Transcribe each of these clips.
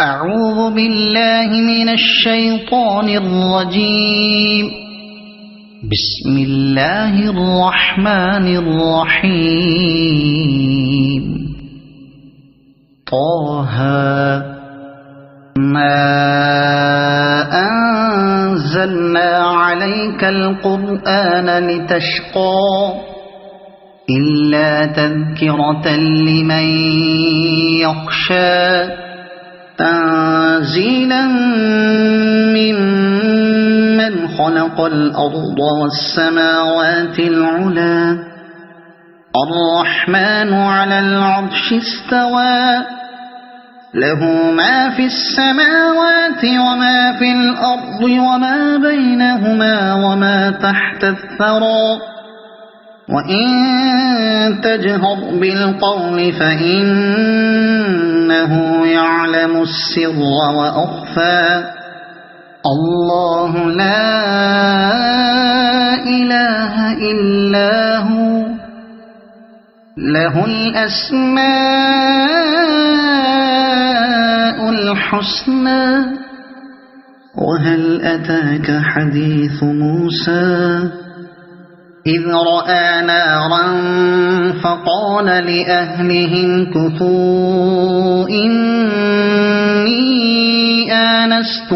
أعوذ بالله من الشيطان الرجيم. بسم الله الرحمن الرحيم. طه ما أنزلنا عليك القرآن لتشقى إلا تذكرة لمن يخشى تنزيلا ممن خلق الأرض والسماوات العلى الرحمن على العرش استوى له ما في السماوات وما في الأرض وما بينهما وما تحت الثرى وإن تجهر بالقول فإنه يعلم السر وأخفى الله لا إله إلا هو له الأسماء الحسنى وهل أتاك حديث موسى إذ رأى نارا فقال لأهلهم كثوا إني آنست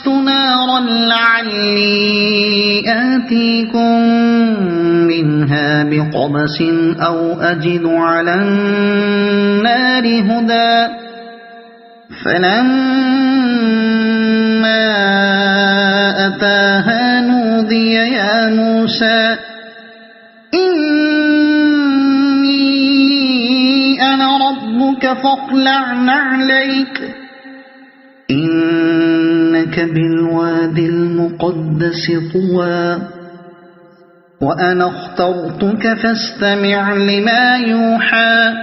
نارا لعلي آتيكم منها بقبس أو أجد على النار هدى فلما أتاها نودي يا موسى إني أنا ربك فاخلع نعليك إنك بالوادي المقدس طوى وأنا اخترتك فاستمع لما يوحى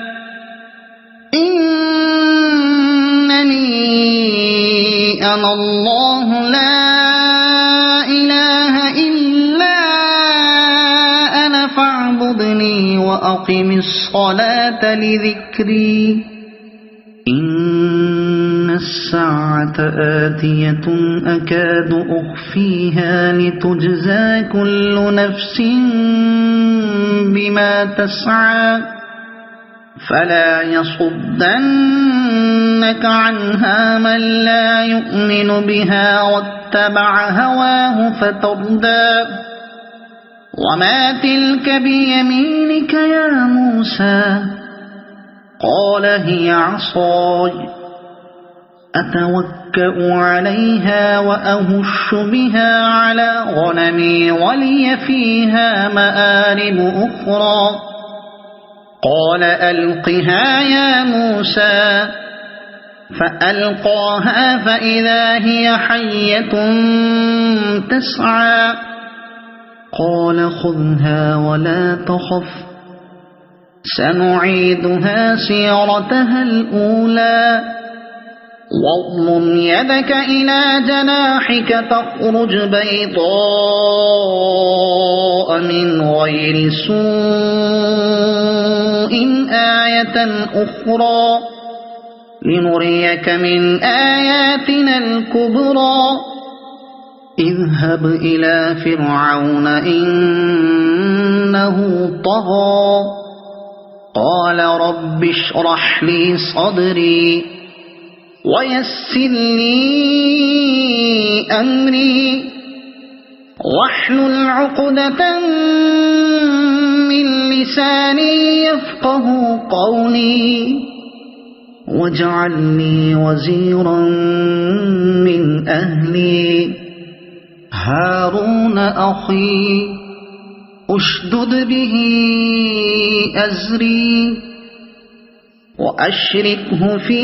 أنا الله لا إله إلا أنا فاعبدني وأقم الصلاة لذكري إن الساعة آتية أكاد أخفيها لتجزى كل نفس بما تسعى فلا يصدنك عنها من لا يؤمن بها واتبع هواه فتردى وما تلك بيمينك يا موسى قال هي عصاي أتوكأ عليها وأهش بها على غنمي ولي فيها مآرب أخرى قال ألقها يا موسى فألقاها فإذا هي حية تسعى قال خذها ولا تخف سنعيدها سيرتها الأولى واضمم يدك إلى جناحك تخرج بيضاء من غير سوء آية أخرى لنريك من آياتنا الكبرى اذهب إلى فرعون إنه طغى قال رب اشرح لي صدري ويسر لي أمري واحلل عقدة من لساني يفقه قولي واجعل لي وزيرا من أهلي هارون أخي أشدد به أزري وأشركه في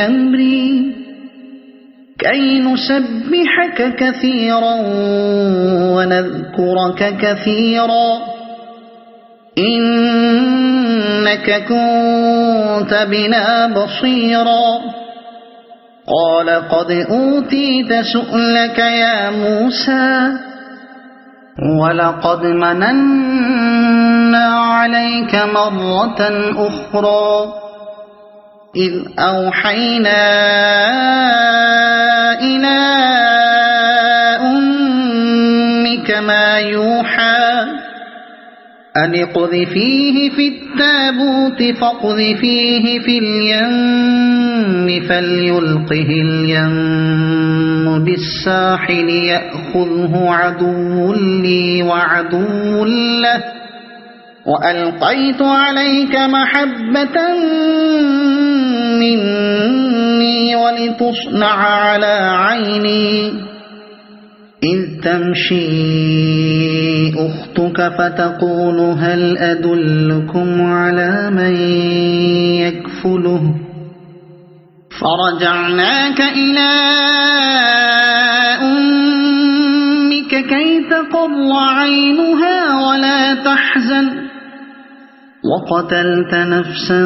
أمري كي نسبحك كثيرا ونذكرك كثيرا إنك كنت بنا بصيرا قال قد أوتيت سؤلك يا موسى ولقد مننا عليك مرة أخرى إذ أوحينا إلى أمك ما يوحى أن اقذفيه في التابوت فاقذفيه في اليم فليلقه اليم بالساحل يأخذه عدو لي وعدو له وألقيت عليك محبة مني ولتصنع على عيني إذ تمشي أختك فتقول هل أدلكم على من يكفله فرجعناك إلى أمك كي تقر عينها ولا تحزن وقتلت نفسا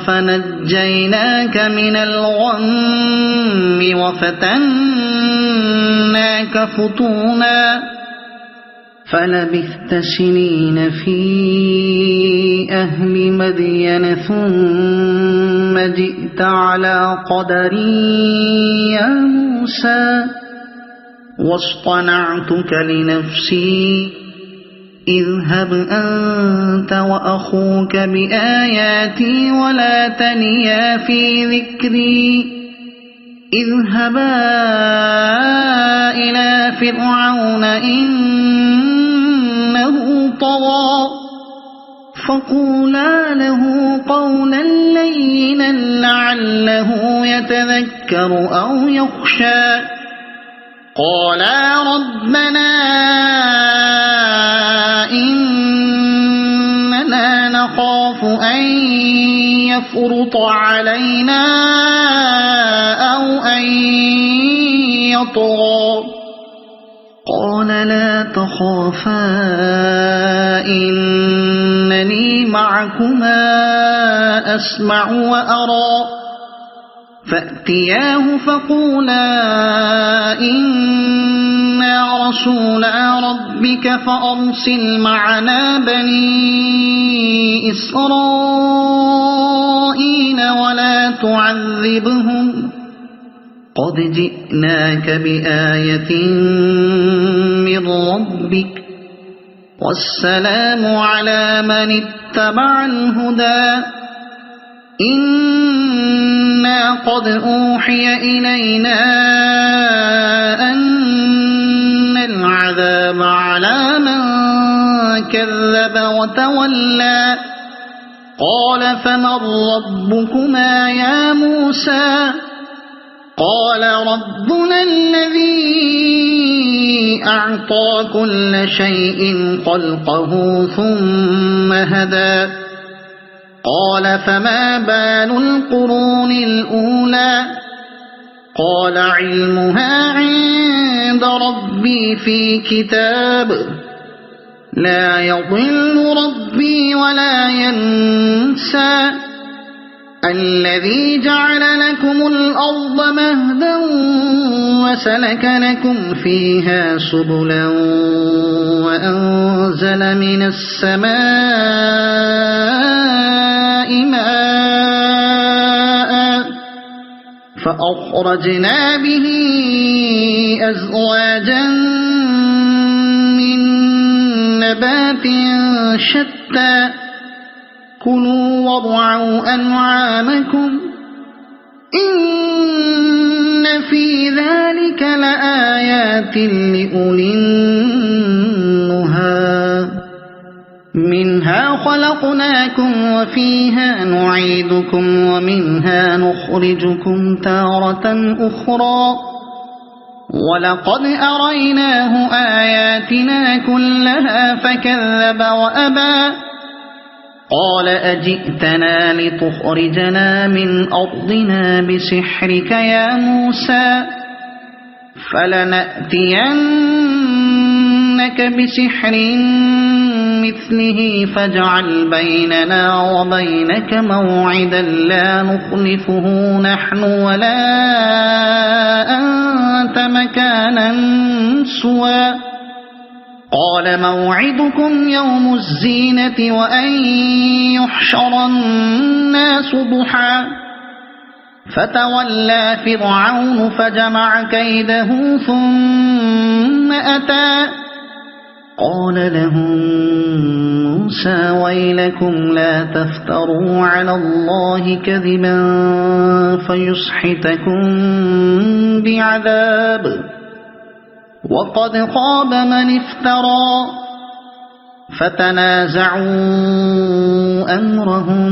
فنجيناك من الغم وفتناك فتونا فلبثت سنين في أهل مدين ثم جئت على قدري يا موسى واصطنعتك لنفسي اذهب أنت وأخوك بآياتي ولا تنيا في ذكري اذهبا إلى فرعون إنه طغى فقولا له قولا لينا لعله يتذكر أو يخشى قالا ربنا إننا نخاف أن يفرط علينا أو أن يطغى قال لا تخافا إنني معكما أسمع وأرى فأتياه فقولا إنا رسولا ربك فأرسل معنا بني إسرائيل ولا تعذبهم قد جئناك بآية من ربك والسلام على من اتبع الهدى إنا قد أوحي إلينا أن العذاب على من كذب وتولى قال فمن ربكما يا موسى قال ربنا الذي أعطى كل شيء خلقه ثم هدى قال فما بال القرون الأولى قال علمها عند ربي في كتاب لا يضل ربي ولا ينسى الذي جعل لكم الأرض مهدا وسلك لكم فيها سبلا وأنزل من السماء ماء فأخرجنا به أزواجا من نبات شتى كلوا وارعوا أنعامكم إن في ذلك لآيات لأولي النهى منها خلقناكم وفيها نعيدكم ومنها نخرجكم تارة أخرى ولقد أريناه آياتنا كلها فكذب وأبى قال أجئتنا لتخرجنا من أرضنا بسحرك يا موسى فلنأتينك بسحر مثله فاجعل بيننا وبينك موعدا لا نخلفه نحن ولا أنت مكانا سوى قال موعدكم يوم الزينة وأن يحشر الناس ضحى فتولى فرعون فجمع كيده ثم أتى قال لهم موسى ويلكم لا تفتروا على الله كذبا فيسحتكم بعذاب وقد خاب من افترى فتنازعوا أمرهم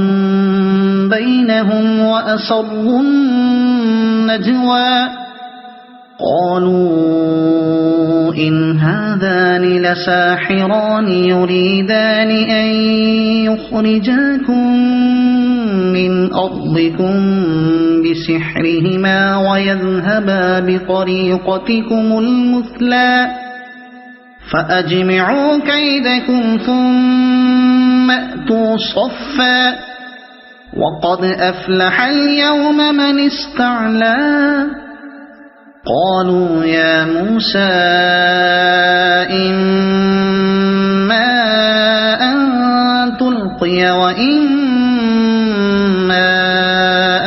بينهم وأسروا النجوى قالوا إن هذان لساحران يريدان أن يخرجاكم من أرضكم بسحرهما ويذهبا بطريقتكم المثلى فأجمعوا كيدكم ثم أتوا صفا وقد أفلح اليوم من استعلى قالوا يا موسى إما أن تلقي وإما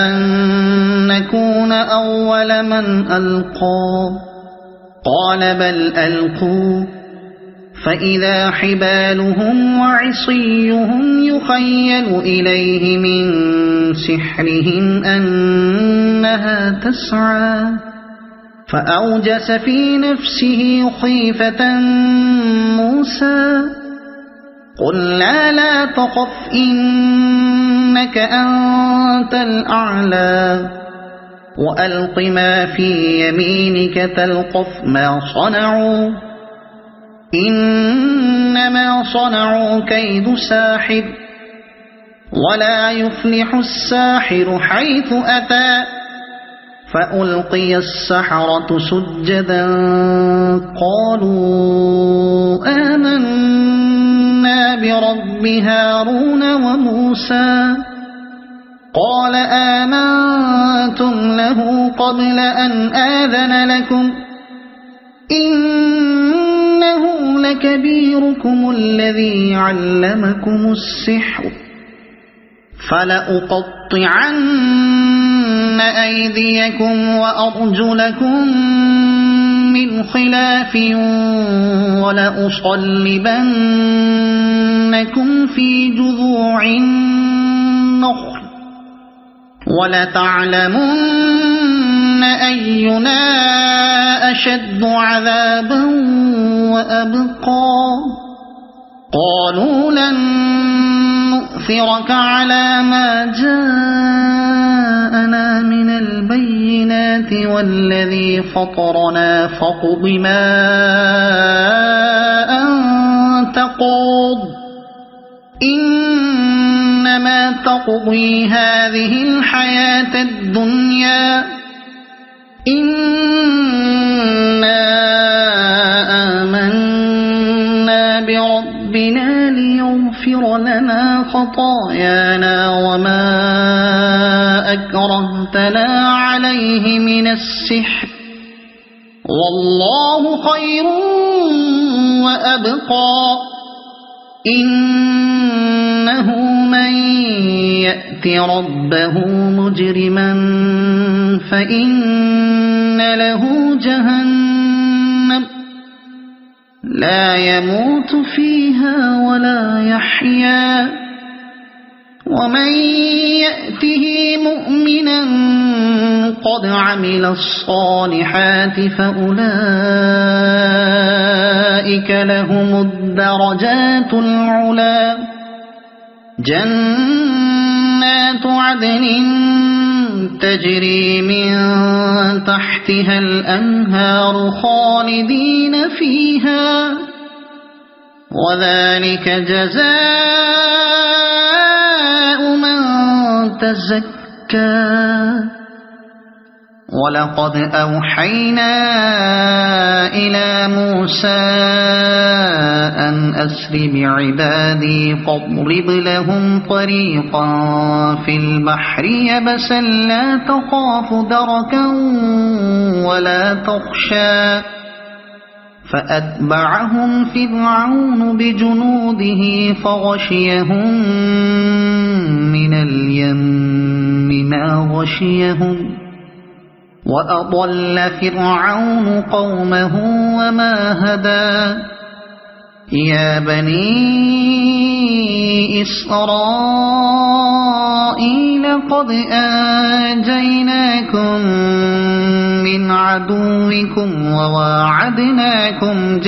أن نكون أول من ألقى قال بل ألقوا فإذا حبالهم وعصيهم يخيل إليه من سحرهم أنها تسعى فأوجس في نفسه خيفة موسى قلنا لا تخف إنك أنت الأعلى وألق ما في يمينك تلقف ما صنعوا إنما صنعوا كيد ساحر ولا يفلح الساحر حيث أتى فألقي السحرة سجدا قالوا آمنا برب هارون وموسى قال آمنتم له قبل أن آذن لكم إنه لكبيركم الذي علمكم السحر فلأقطعن أيديكم وأرجلكم من خلاف ولأصلبنكم في جذوع النخل ولتعلمن أينا أشد عذابا وأبقى قالوا لن نؤثرك على ما جاءنا من البينات والذي فطرنا فاقض ما أنت قاض إنما تقضي هذه الحياة الدنيا إنا آمنا بربنا ليغفر لنا خطايانا وما أكرهتنا عليه من السحر والله خير وأبقى إنه من يأت ربه مجرما فإن له جهنم لا يموت فيها ولا يحيا ومن يأته مؤمنا قد عمل الصالحات فأولئك لهم الدرجات العلى جنات عدن تجري من تحتها الأنهار خالدين فيها وذلك جزاء من تزكى ولقد أوحينا إلى موسى أن أسر بعبادي فاضرب لهم طريقا في البحر يبسا لا تخاف دركا ولا تخشى فأتبعهم فرعون بجنوده فغشيهم من اليم ما غشيهم وأضل فرعون قومه وما هدى يا بني إسرائيل قد أنجيناكم من عدوكم وواعدناكم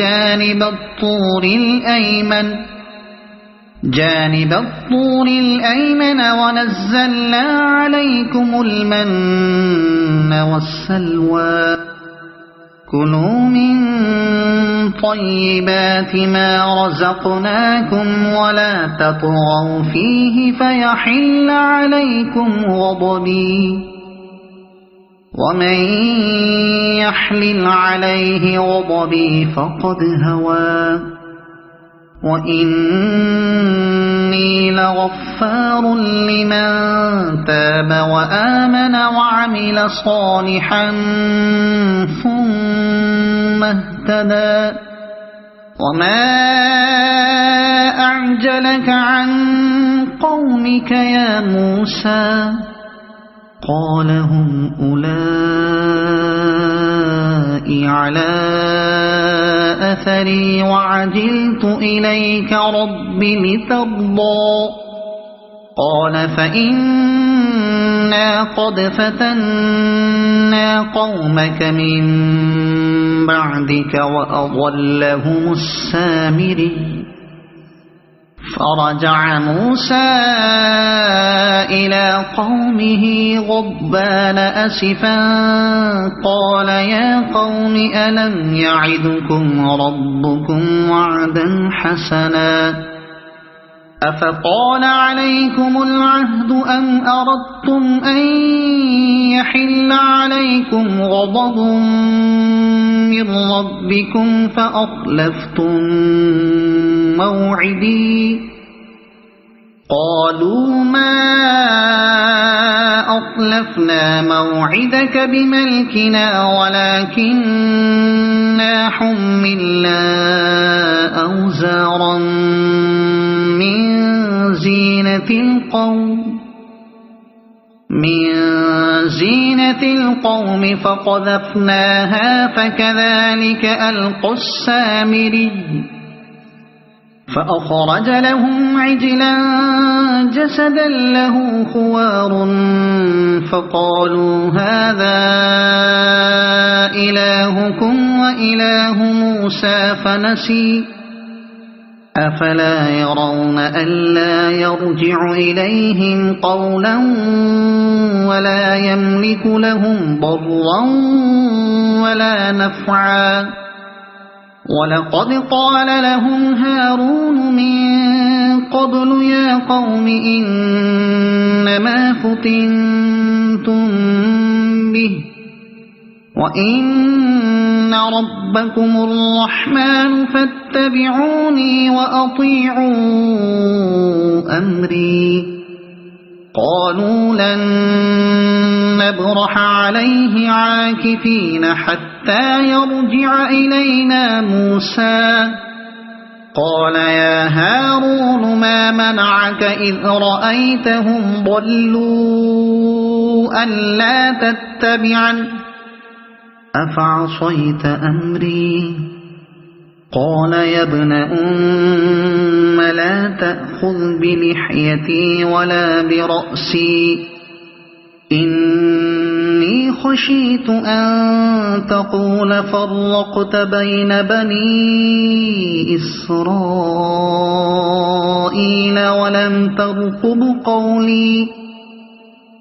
جانب الطور الأيمن ونزلنا عليكم المن والسلوى كلوا من طيبات ما رزقناكم ولا تطغوا فيه فيحل عليكم غضبي ومن يحلل عليه غضبي فقد هوى وإني لغفار لمن تاب وآمن وعمل صالحا ثم اهتدى وما أعجلك عن قومك يا موسى قال هم أولئك على أثري وعجلت إليك رب لترضى قال فإنا قد فتنا قومك من بعدك وأضلهم السامري فرجع موسى إلى قومه غضبان أسفا قال يا قوم ألم يعدكم ربكم وعدا حسنا أفطال عليكم العهد أم أردتم أن يحل عليكم غضب من ربكم فأخلفتم موعدي قالوا ما أخلفنا موعدك بملكنا ولكننا حملنا أوزارا من زينة القوم فقذفناها فكذلك ألقى السامري فأخرج لهم عجلا جسدا له خوار فقالوا هذا إلهكم وإله موسى فنسي أفلا يرون ألا يرجع إليهم قولا ولا يملك لهم ضرا ولا نفعا ولقد قال لهم هارون من قبل يا قوم إنما فتنتم به وإن ربكم الرحمن فاتبعوني وأطيعوا أمري قالوا لن نبرح عليه عاكفين حتى يرجع إلينا موسى قال يا هارون ما منعك إذ رأيتهم ضلوا ألا تتبعن أفعصيت أمري قال يا ابن أم لا تأخذ بلحيتي ولا برأسي إني خشيت أن تقول فرقت بين بني إسرائيل ولم ترقب قولي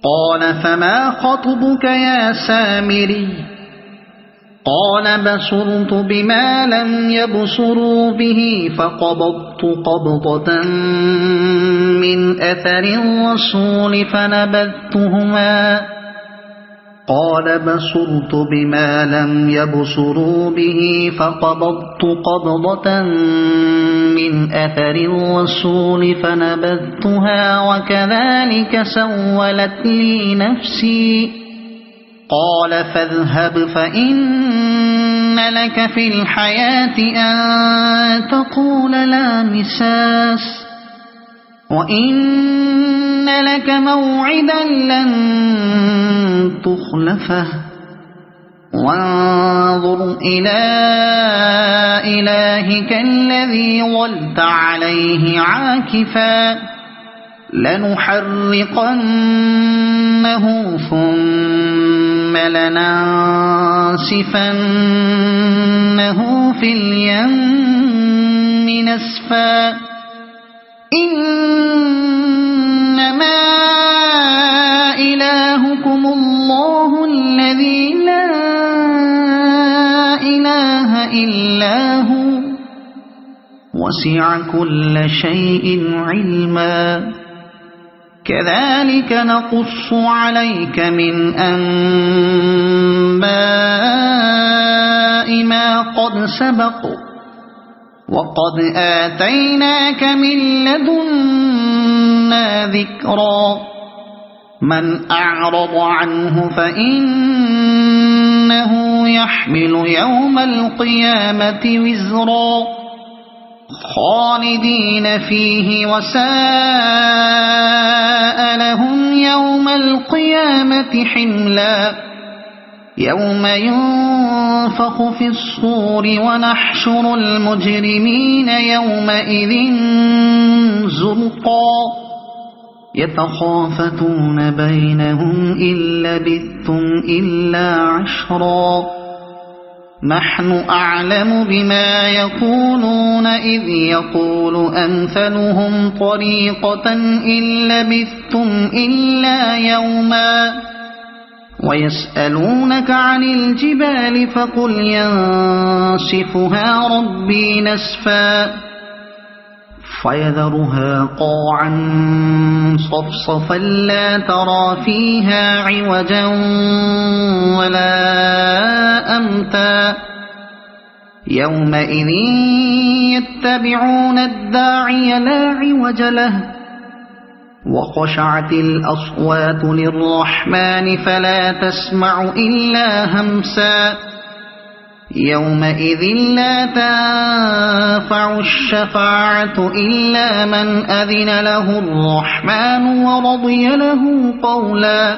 قال فما خطبك يا سامري قال بصرت بما لم يبصروا به فقبضت قبضة من أثر الرسول فنبذتهما قال بصرت بما لم يبصروا به فقبضت قبضة من أثر الرسول فنبذتها وكذلك سولت لي نفسي قال فاذهب فإن لك في الحياة أن تقول لا مساس وإن لك موعدا لن تخلفه وانظر إلى إلهك الذي ظلت عليه عاكفا لنحرقنه ثم لننسفنه في اليم نسفا إنما إلهكم الله الذي لا إله إلا هو وسع كل شيء علما كذلك نقص عليك من أنباء ما قد سبق وقد آتيناك من لدنا ذكرا من أعرض عنه فإنه يحمل يوم القيامة وزرا خالدين فيه وساء لهم يوم القيامة حملا يوم ينفخ في الصور ونحشر المجرمين يومئذ زرقا يتخافتون بينهم إن لبثتم إلا عشرا نحن أعلم بما يقولون إذ يقول أمثلهم طريقة إن لبثتم إلا يوما ويسألونك عن الجبال فقل ينسفها ربي نسفا فيذرها قاعا صفصفا لا ترى فيها عوجا ولا أمتا يومئذ يتبعون الداعي لا عوج له وخشعت الأصوات للرحمن فلا تسمع إلا همسا يومئذ لا تنفع الشفاعة إلا من أذن له الرحمن ورضي له قولا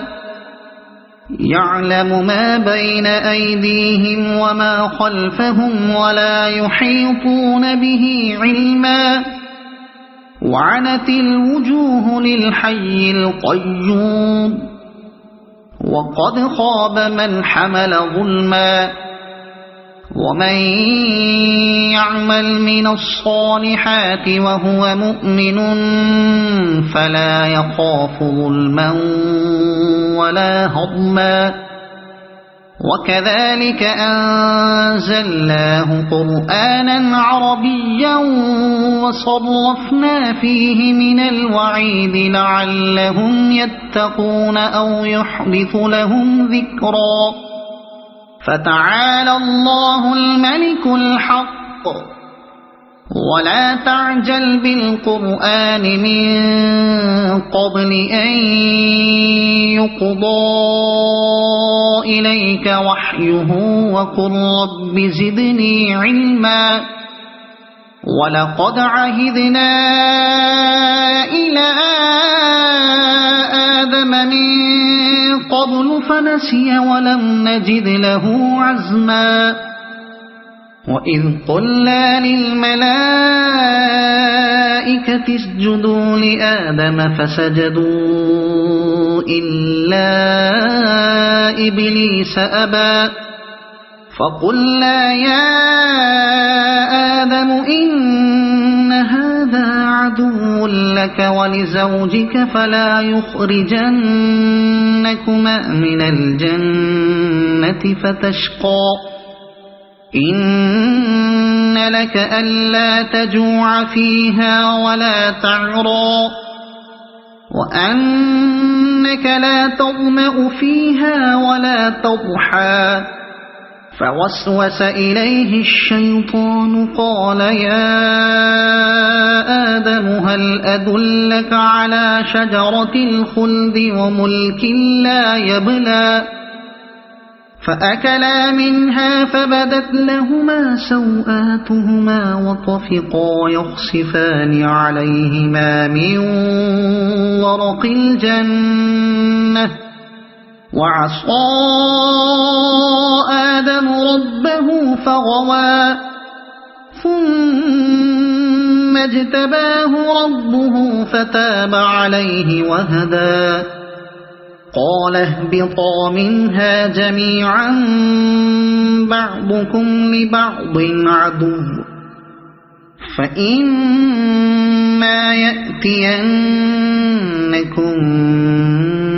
يعلم ما بين أيديهم وما خلفهم ولا يحيطون به علما وعنت الوجوه للحي القيوم وقد خاب من حمل ظلما ومن يعمل من الصالحات وهو مؤمن فلا يخاف ظلما ولا هضما وكذلك أنزلناه قرآنا عربيا وصرفنا فيه من الوعيد لعلهم يتقون أو يحدث لهم ذكرا فتعالى الله الملك الحق ولا تعجل بالقرآن من قبل أن يقضى إليك وحيه وقل رب زدني علما ولقد عهدنا إلى آدم من قبل فنسي ولم نجد له عزما وإذ قلنا للملائكة اسجدوا لآدم فسجدوا إلا إبليس أبى فقلنا يا آدم إن هذا عدو لك ولزوجك فلا يخرجنكما من الجنة فتشقى إن لك ألا تجوع فيها ولا تعرى وأنك لا تظمأ فيها ولا تضحى فوسوس إليه الشيطان قال يا آدم هل أدلك على شجرة الخلد وملك لا يبلى فأكلا منها فبدت لهما سوآتهما وطفقا يخصفان عليهما من ورق الجنة وعصى آدم ربه فغوى ثم اجتباه ربه فتاب عليه وهدى قال اهبطا منها جميعا بعضكم لبعض عدو فإما يأتينكم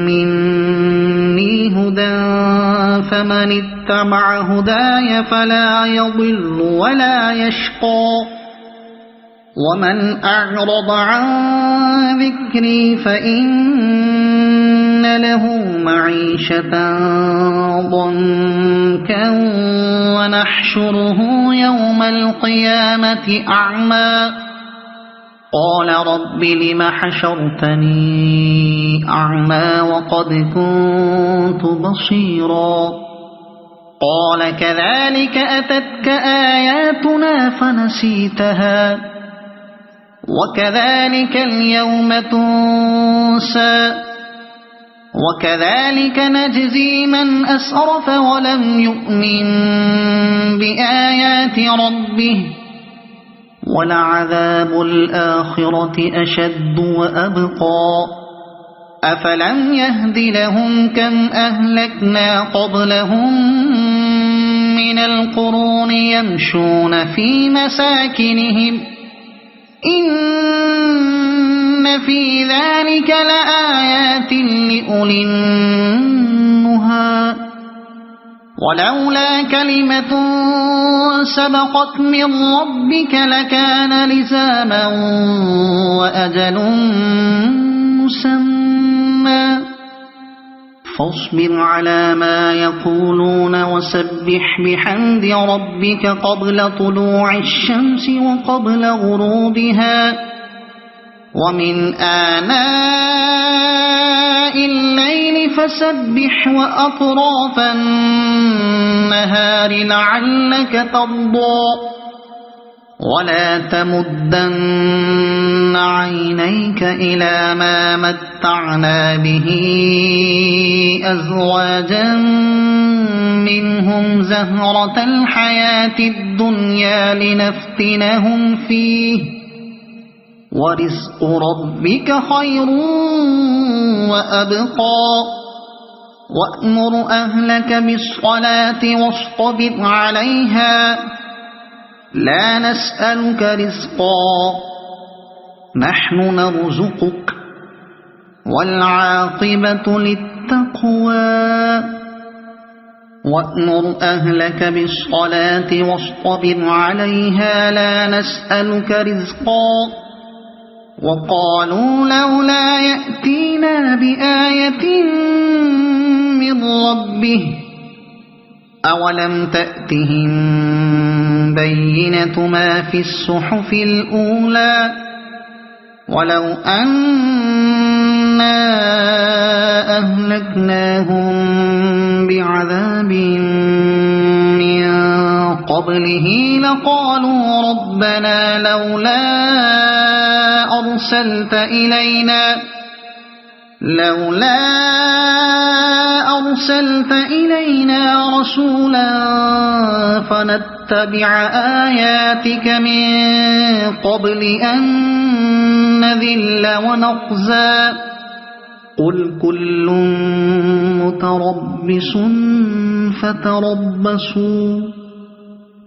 مني هدى فمن اتبع هداي فلا يضل ولا يشقى ومن أعرض عن ذكري فإن له معيشة ضنكا ونحشره يوم القيامة أعمى قال رب لم حشرتني أعمى وقد كنت بصيرا قال كذلك أتتك آياتنا فنسيتها وكذلك اليوم تنسى وكذلك نجزي من أسرف ولم يؤمن بآيات ربه ولعذاب الآخرة أشد وأبقى أفلم يهد لهم كم أهلكنا قبلهم من القرون يمشون في مساكنهم إن في ذلك لآيات لأولي النهى ولولا كلمة سبقت من ربك لكان لزاما وأجل مسمى فاصبر على ما يقولون وسبح بحمد ربك قبل طلوع الشمس وقبل غروبها ومن آناء الليل فسبح وأطراف النهار لعلك ترضى ولا تمدن عينيك إلى ما متعنا به أزواجا منهم زهرة الحياة الدنيا لنفتنهم فيه ورزق ربك خير وأبقى وأمر أهلك بالصلاة واصطبر عليها لا نسألك رزقا نحن نرزقك والعاقبة للتقوى وأمر أهلك بالصلاة واصطبر عليها لا نسألك رزقا وقالوا لولا يأتينا بآية من ربه أولم تأتهم بينة ما في الصحف الأولى ولو أنا أهلكناهم بعذاب من قبله لقالوا ربنا لولا أرسلت إلينا رسولا فنتبع آياتك من قبل أن نذل ونخزى قل كل متربص فتربصوا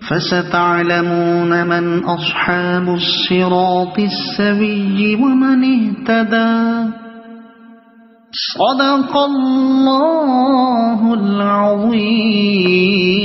فستعلمون من أصحاب الصراط السوي ومن اهتدى صدق الله العظيم.